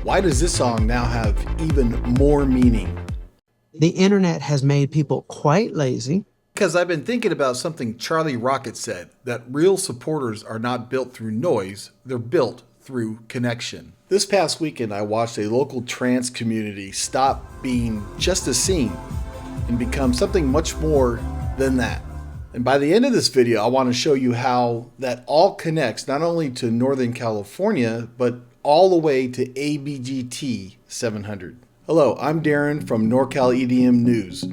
Why does this song now have even more meaning? The internet has made people quite lazy. Because I've been thinking about something Charlie Rocket said, that real supporters are not built through noise, they're built through connection. This past weekend, I watched a local trance community stop being just a scene and become something much more than that. And by the end of this video, I want to show you how that all connects not only to Northern California, but all the way to ABGT 700. Hello, I'm Darren from NorCal EDM News.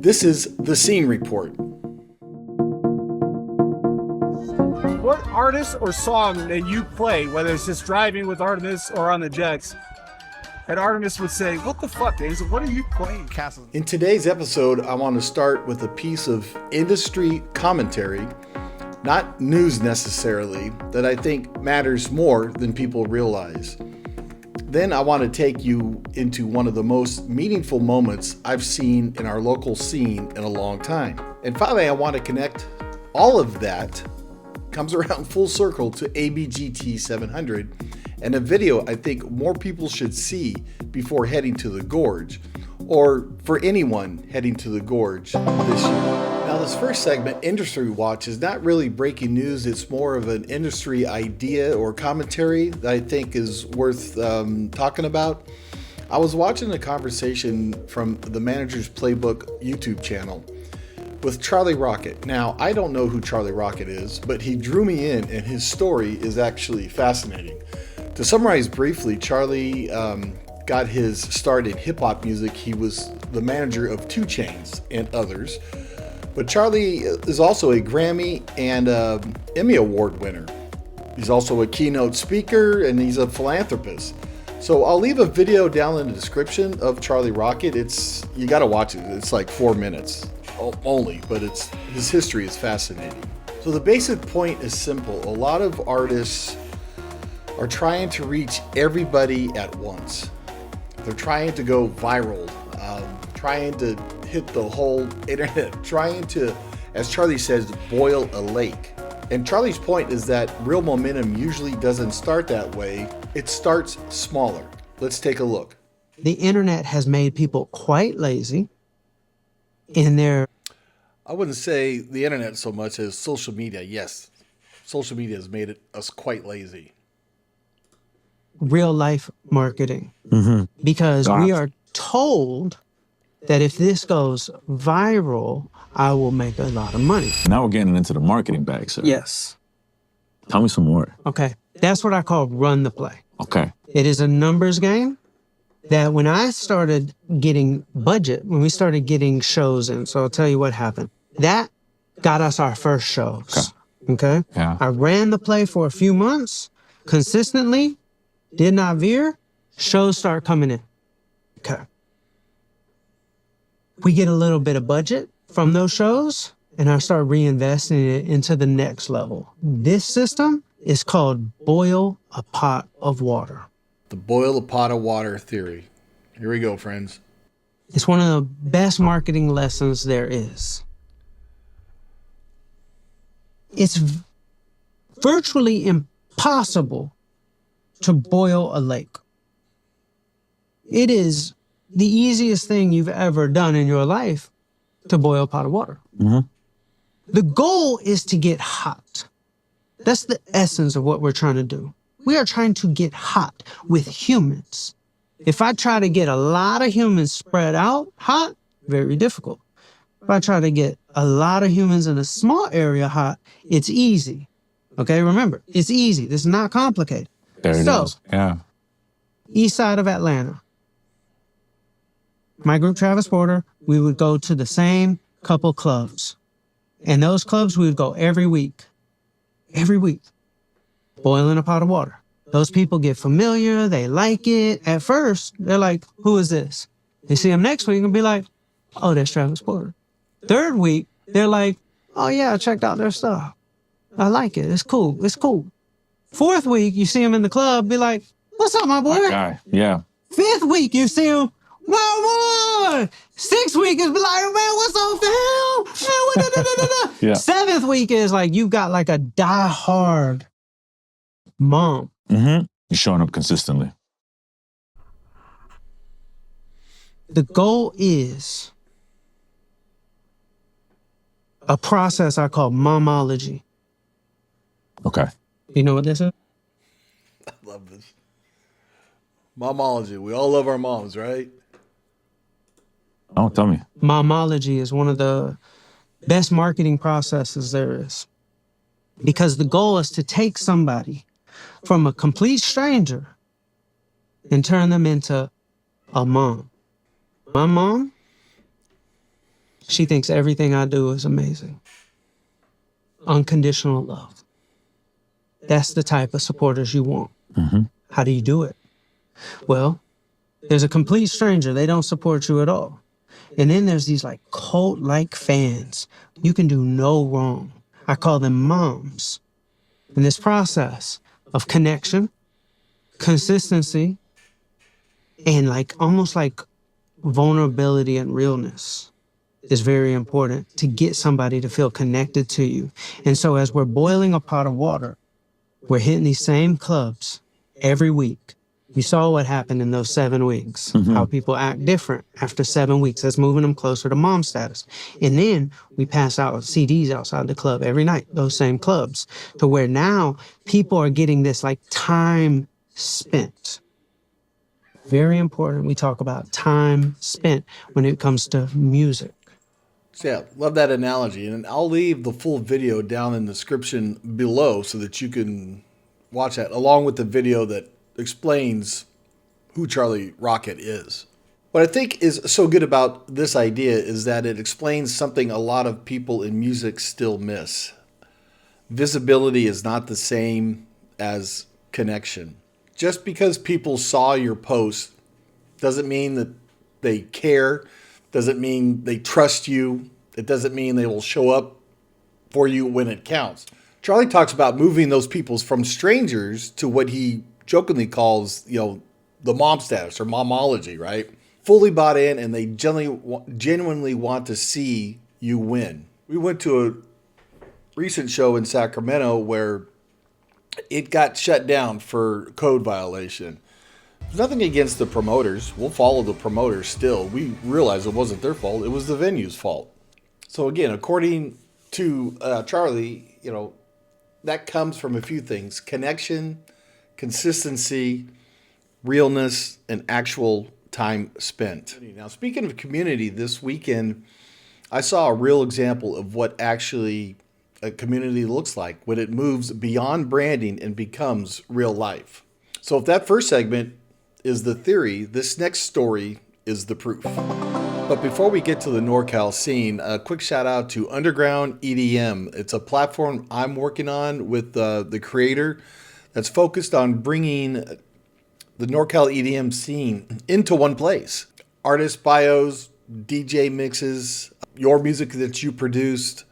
This is the Scene Report. What artist or song that you play, whether it's just driving with Artemis or on the jets, and Artemis would say, "What the fuck, Dazed? What are you playing?" In today's episode, I want to start with a piece of industry commentary, not news necessarily, that I think matters more than people realize. Then I want to take you into one of the most meaningful moments I've seen in our local scene in a long time. And finally, I want to connect all of that, comes around full circle, to ABGT 700 and a video I think more people should see before heading to the Gorge, or for anyone heading to the Gorge this year. Now, this first segment, Industry Watch, is not really breaking news. It's more of an industry idea or commentary that I think is worth talking about. I was watching a conversation from the Manager's Playbook YouTube channel with Charlie Rocket. Now, I don't know who Charlie Rocket is, but he drew me in, and his story is actually fascinating. To summarize briefly, Charlie got his start in hip-hop music. He was the manager of 2 Chainz and others. But Charlie is also a Grammy and Emmy Award winner. He's also a keynote speaker, and he's a philanthropist. So I'll leave a video down in the description of Charlie Rocket. You gotta watch it. It's like 4 minutes only, but his history is fascinating. So the basic point is simple. A lot of artists are trying to reach everybody at once. They're trying to go viral, trying to hit the whole internet, trying to, as Charlie says, boil a lake. And Charlie's point is that real momentum usually doesn't start that way. It starts smaller. Let's take a look. The internet has made people quite lazy in their... I wouldn't say the internet so much as social media. Yes, social media has made us quite lazy. real life marketing. Because we are told that if this goes viral, I will make a lot of money. Now we're getting into the marketing bag, sir. Yes. Tell me some more. Okay. That's what I call run the play. Okay. It is a numbers game that when I started getting budget, when we started getting shows in, so I'll tell you what happened. That got us our first shows. Okay? Yeah. I ran the play for a few months, consistently, did not veer, shows start coming in. Okay. We get a little bit of budget from those shows, and I start reinvesting it into the next level. This system is called boil a pot of water. The boil a pot of water theory. Here we go, friends. It's one of the best marketing lessons there is. It's virtually impossible to boil a lake. It is the easiest thing you've ever done in your life to boil a pot of water. The goal is to get hot. That's the essence of what we're trying to do. We are trying to get hot with humans. If I try to get a lot of humans spread out hot, very difficult. If I try to get a lot of humans in a small area hot, it's easy. Okay, remember, it's easy. This is not complicated. There it is. Yeah. East side of Atlanta. My group, Travis Porter, we would go to the same couple clubs. And those clubs, we would go every week. Every week. Boiling a pot of water. Those people get familiar. They like it. At first, they're like, who is this? They see him next week and be like, oh, that's Travis Porter. Third week, they're like, oh, yeah, I checked out their stuff. I like it. It's cool. It's cool. Fourth week, you see him in the club, be like, what's up, my boy? My guy. Yeah. Fifth week, you see him, my boy. Sixth week is be like, man, what's up, fam? Man, what, da, da, da, da, da. Yeah. Seventh week is like, you got like a die-hard mom. You're showing up consistently. The goal is a process I call momology. Okay. You know what this is? I love this. Momology. We all love our moms, right? Oh, tell me. Momology is one of the best marketing processes there is. Because the goal is to take somebody from a complete stranger and turn them into a mom. My mom, she thinks everything I do is amazing. Unconditional love. That's the type of supporters you want. Mm-hmm. How do you do it? Well, there's a complete stranger. They don't support you at all. And then there's these like cult-like fans. You can do no wrong. I call them moms. And this process of connection, consistency, and like almost like vulnerability and realness is very important to get somebody to feel connected to you. And so as we're boiling a pot of water, we're hitting these same clubs every week. You saw what happened in those 7 weeks, how people act different after 7 weeks. That's moving them closer to mom status. And then we pass out CDs outside the club every night, those same clubs, to where now people are getting this like time spent. Very important. We talk about time spent when it comes to music. Yeah, love that analogy. And I'll leave the full video down in the description below so that you can watch that along with the video that explains who Charlie Rocket is. What I think is so good about this idea is that it explains something a lot of people in music still miss. Visibility is not the same as connection. Just because people saw your post doesn't mean that they care, doesn't mean they trust you, it doesn't mean they will show up for you when it counts. Charlie talks about moving those people from strangers to what he jokingly calls, the mom status or momology, right? Fully bought in, and they genuinely want to see you win. We went to a recent show in Sacramento where it got shut down for code violation. There's nothing against the promoters. We'll follow the promoters still. We realize it wasn't their fault. It was the venue's fault. So again, according to Charlie, that comes from a few things: connection, consistency, realness, and actual time spent. Now, speaking of community, this weekend, I saw a real example of what actually a community looks like when it moves beyond branding and becomes real life. So if that first segment is the theory, this next story is the proof. But before we get to the NorCal scene, a quick shout out to Underground EDM. It's a platform I'm working on with the creator that's focused on bringing the NorCal EDM scene into one place. Artist bios, DJ mixes, your music that you produced,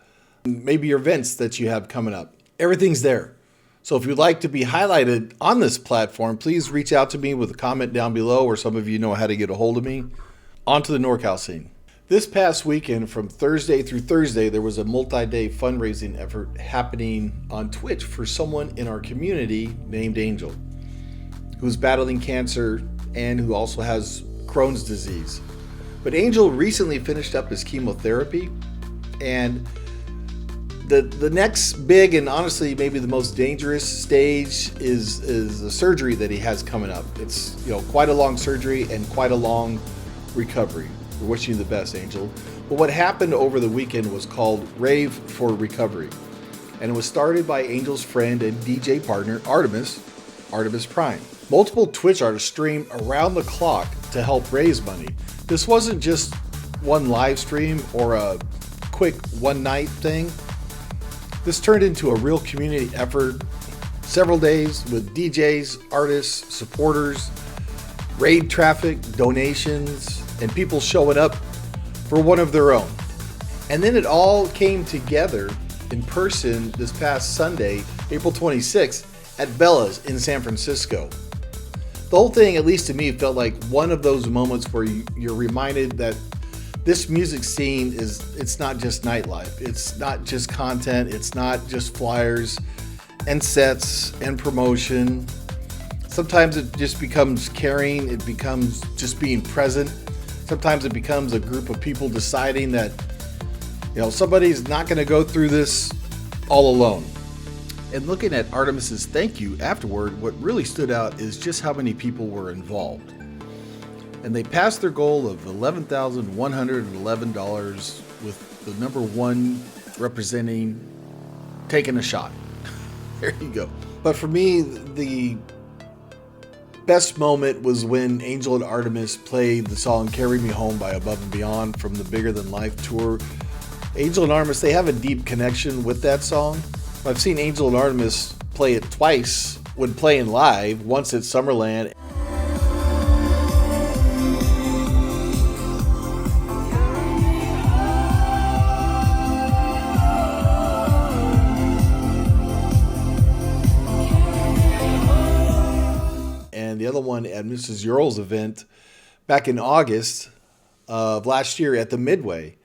maybe your events that you have coming up. Everything's there. So if you'd like to be highlighted on this platform, please reach out to me with a comment down below, or some of you know how to get a hold of me. On to the NorCal scene. This past weekend, from Thursday through Thursday, there was a multi-day fundraising effort happening on Twitch for someone in our community named Angel, who's battling cancer and who also has Crohn's disease. But Angel recently finished up his chemotherapy, and the next big and honestly maybe the most dangerous stage is the surgery that he has coming up. It's quite a long surgery and quite a long recovery. We're wishing you the best, Angel. But what happened over the weekend was called Rave for Recovery, and it was started by Angel's friend and DJ partner Artemis Prime. Multiple Twitch artists streamed around the clock to help raise money. This wasn't just one live stream or a quick one night thing. This turned into a real community effort, several days with DJs, artists, supporters, raid traffic, donations, and people showing up for one of their own. And then it all came together in person this past Sunday, April 26th, at Bella's in San Francisco. The whole thing, at least to me, felt like one of those moments where you're reminded that this music scene it's not just nightlife. It's not just content. It's not just flyers and sets and promotion. Sometimes it just becomes caring. It becomes just being present. Sometimes it becomes a group of people deciding that, somebody's not going to go through this all alone. And looking at Artemis's thank you afterward, what really stood out is just how many people were involved. And they passed their goal of $11,111 with the number one representing taking a shot. There you go. But for me, the best moment was when Angel and Artemis played the song Carry Me Home by Above and Beyond from the Bigger Than Life tour. Angel and Artemis, they have a deep connection with that song. I've seen Angel and Artemis play it twice when playing live, once at Summerland. And the other one at Mrs. Ural's event back in August of last year at the Midway.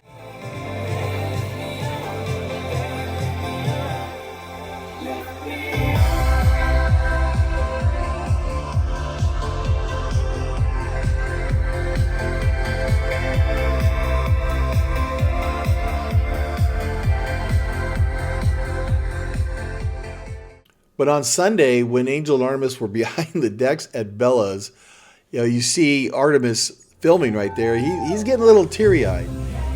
But on Sunday, when Angel and Artemis were behind the decks at Bella's, you see Artemis filming right there. He's getting a little teary-eyed.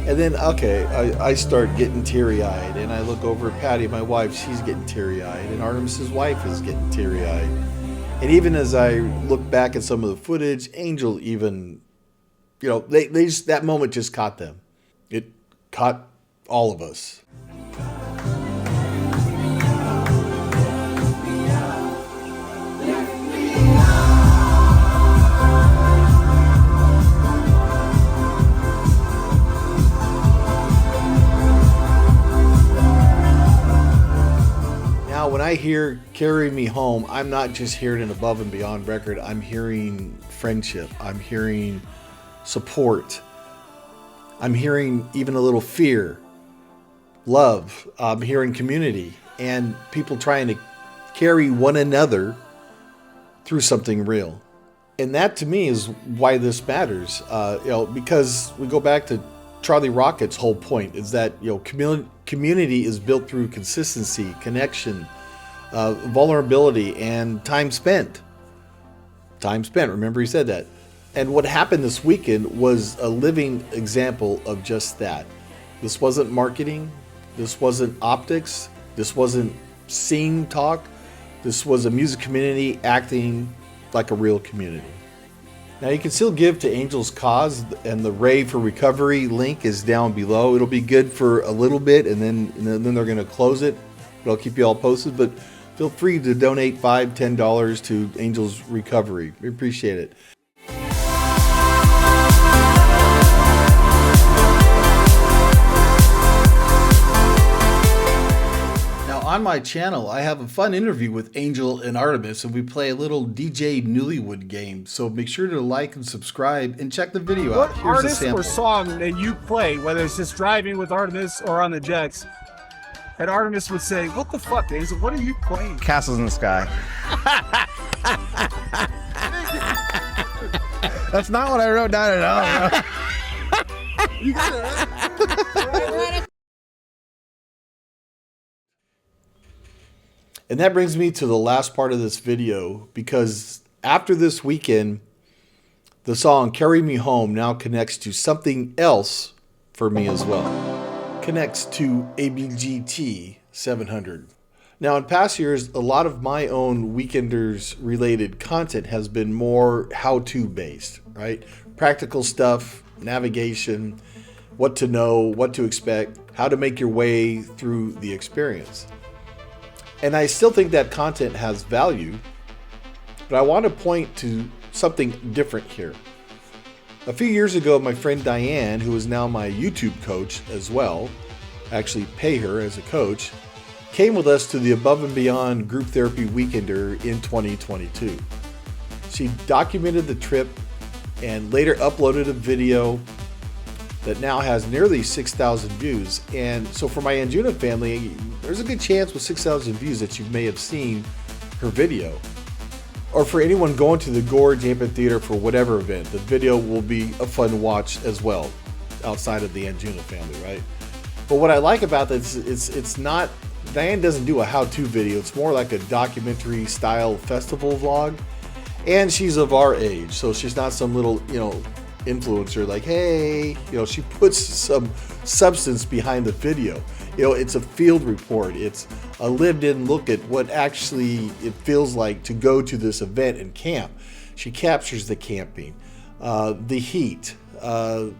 And then, I start getting teary-eyed. And I look over at Patty, my wife, she's getting teary-eyed. And Artemis's wife is getting teary-eyed. And even as I look back at some of the footage, Angel even, they just, that moment just caught them. It caught all of us. When I hear Carry Me Home, I'm not just hearing an Above and Beyond record. I'm hearing friendship. I'm hearing support. I'm hearing even a little fear, love. I'm hearing community and people trying to carry one another through something real. And that to me is why this matters. Because we go back to Charlie Rocket's whole point is that, community is built through consistency, connection, vulnerability, and time spent. Time spent. Remember, he said that. And what happened this weekend was a living example of just that. This wasn't marketing. This wasn't optics. This wasn't scene talk. This was a music community acting like a real community. Now you can still give to Angel's cause, and the Rave for Recovery link is down below. It'll be good for a little bit, and then they're going to close it. But I'll keep you all posted. But feel free to donate $5, $10 to Angel's Recovery. We appreciate it. On my channel, I have a fun interview with Angel and Artemis, and we play a little DJ Newlywed game. So make sure to like and subscribe and check the video out. What Here's artist a sample. or song that you play, whether it's just driving with Artemis or on the jets, and Artemis would say, "What the fuck, Angel? What are you playing?" Castles in the Sky. That's not what I wrote down at all. You got it. And that brings me to the last part of this video, because after this weekend, the song Carry Me Home now connects to something else for me as well. Connects to ABGT 700. Now in past years, a lot of my own Weekenders related content has been more how-to based, right? Practical stuff, navigation, what to know, what to expect, how to make your way through the experience. And I still think that content has value, but I want to point to something different here. A few years ago, my friend Diane, who is now my YouTube coach as well, actually pay her as a coach, came with us to the Above and Beyond Group Therapy Weekender in 2022. She documented the trip and later uploaded a video that now has nearly 6,000 views. And so for my Anjunafamily, there's a good chance with 6,000 views that you may have seen her video. or for anyone going to the Gorge Amphitheater for whatever event, the video will be a fun watch as well, outside of the Anjunafamily, right? But what I like about this is it's not, Diane doesn't do a how-to video. It's more like a documentary style festival vlog. And she's of our age, so she's not some little, influencer like, hey, she puts some substance behind the video. It's a field report. It's a lived-in look at what actually it feels like to go to this event and camp. She captures the camping, the heat, the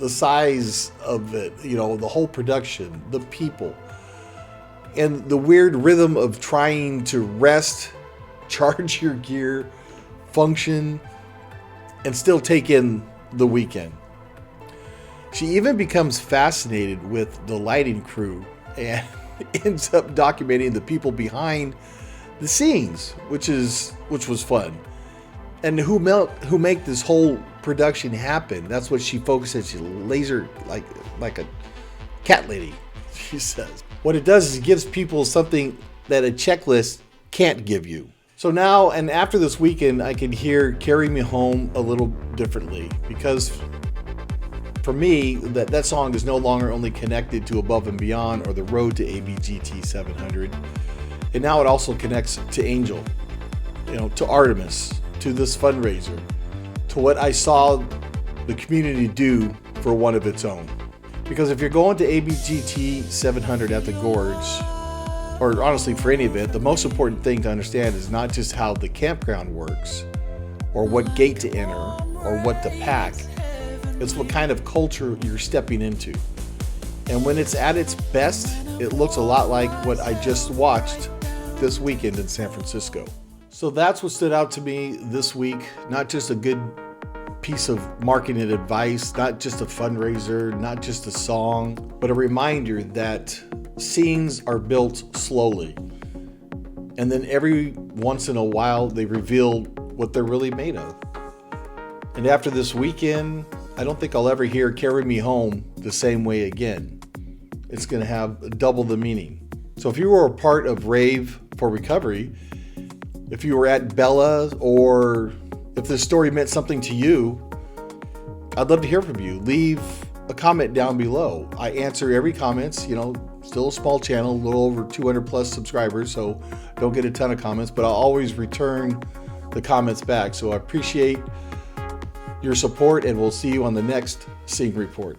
size of it, the whole production, the people, and the weird rhythm of trying to rest, charge your gear, function, and still take in the weekend. She even becomes fascinated with the lighting crew and ends up documenting the people behind the scenes, which was fun, and who make this whole production happen. That's what she focuses. She laser like a cat lady, she says. What it does is it gives people something that a checklist can't give you. So now, and after this weekend, I can hear Carry Me Home a little differently, because for me, that song is no longer only connected to Above and Beyond or the road to ABGT 700. And now it also connects to Angel, to Artemis, to this fundraiser, to what I saw the community do for one of its own. Because if you're going to ABGT 700 at the Gorge, or honestly for any event, the most important thing to understand is not just how the campground works, or what gate to enter, or what to pack. It's what kind of culture you're stepping into. And when it's at its best, it looks a lot like what I just watched this weekend in San Francisco. So that's what stood out to me this week. Not just a good piece of marketing advice, not just a fundraiser, not just a song, but a reminder that scenes are built slowly. And then every once in a while, they reveal what they're really made of. And after this weekend, I don't think I'll ever hear Carry Me Home the same way again. It's going to have double the meaning. So if you were a part of Rave for Recovery, if you were at Bella, or if this story meant something to you, I'd love to hear from you. Leave a comment down below. I answer every comment. Still a small channel, a little over 200 plus subscribers, so don't get a ton of comments, but I'll always return the comments back. So I appreciate your support, and we'll see you on the next Sing Report.